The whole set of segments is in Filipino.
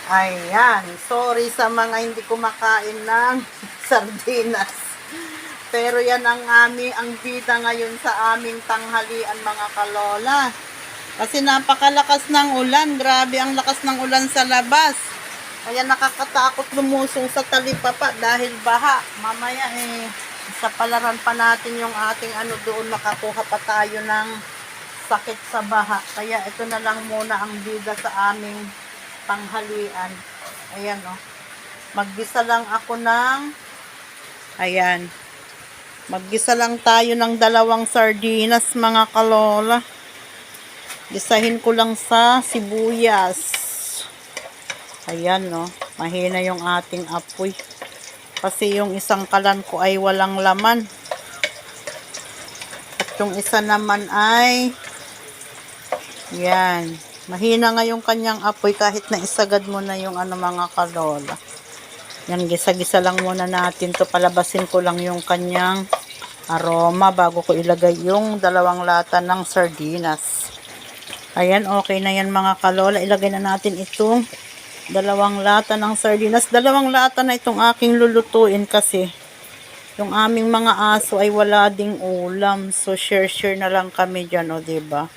Ayan, sorry sa mga hindi kumakain ng sardinas. Pero yan ang bida ngayon sa aming tanghalian mga kalola. Kasi napakalakas ng ulan, grabe ang lakas ng ulan sa labas. Kaya nakakatakot lumusong sa talipapa dahil baha. Mamaya sa palaran pa natin yung ating doon, makakuha pa tayo ng sakit sa baha. Kaya ito na lang muna ang bida sa aming tanghalian. Ayan Maggisa lang ako ng maggisa lang tayo ng 2 sardinas mga kalola. Gisahin ko lang sa sibuyas. Ayan mahina yung ating apoy. Kasi yung isang kalan ko ay walang laman. At yung isa naman ay yan. Mahina nga yung kanyang apoy kahit na isagad mo na yung mga kalola. Yan, gisa-gisa lang muna natin to. Palabasin ko lang yung kanyang aroma bago ko ilagay yung 2 lata ng sardinas. Ayan, okay na yan mga kalola. Ilagay na natin itong 2 lata ng sardinas. 2 lata na itong aking lulutuin kasi yung aming mga aso ay wala ding ulam. So, share-share na lang kami dyan, diba?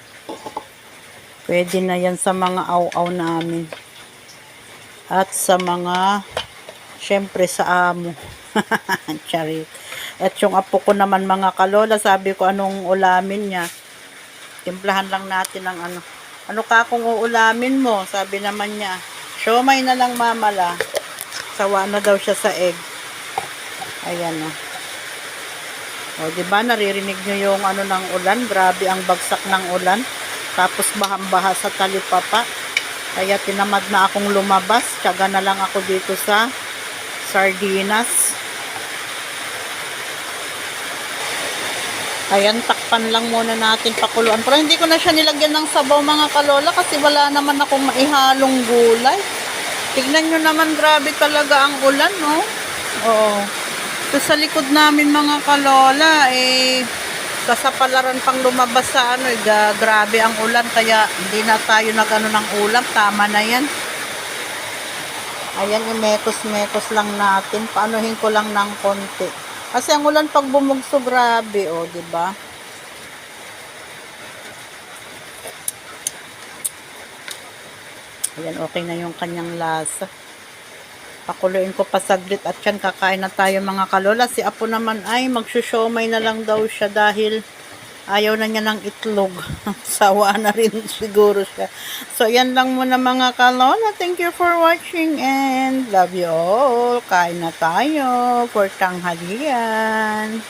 Pwede na yan sa mga aw-aw namin. At sa mga, syempre sa amo. Charit. At yung apo ko naman mga kalola, sabi ko anong ulamin niya. Timplahan lang natin ng ano ka kung uulamin mo? Sabi naman niya, siomay na lang mamala. Sawa na daw siya sa egg. Ayan diba naririnig nyo yung ng ulan? Grabe ang bagsak ng ulan. Tapos bahang-baha sa talipapa. Kaya tinamad na akong lumabas. Tiyaga na lang ako dito sa sardinas. Ayan, takpan lang muna natin pakuluan. Pero hindi ko na siya nilagyan ng sabaw mga kalola kasi wala naman akong maihalong gulay. Tignan nyo naman, grabe talaga ang ulan, So, sa likod namin mga kalola, kasapalaran pang lumabas sa grabe ang ulan. Kaya hindi na tayo ng ulam. Tama na yan. Ayan, imekos-mekos lang natin. Paanuhin ko lang ng konti. Kasi ang ulan pag bumugso, grabe, diba? Ayan, okay na yung kanyang lasa. Pakuluin ko pa saglit at yan, kakain na tayo mga kalola. Si Apo naman ay magsusyomay na lang daw siya dahil ayaw na niya ng itlog. Sawa na rin siguro siya. So, yan lang muna mga kalola. Thank you for watching and love you all. Kain na tayo for tanghalian.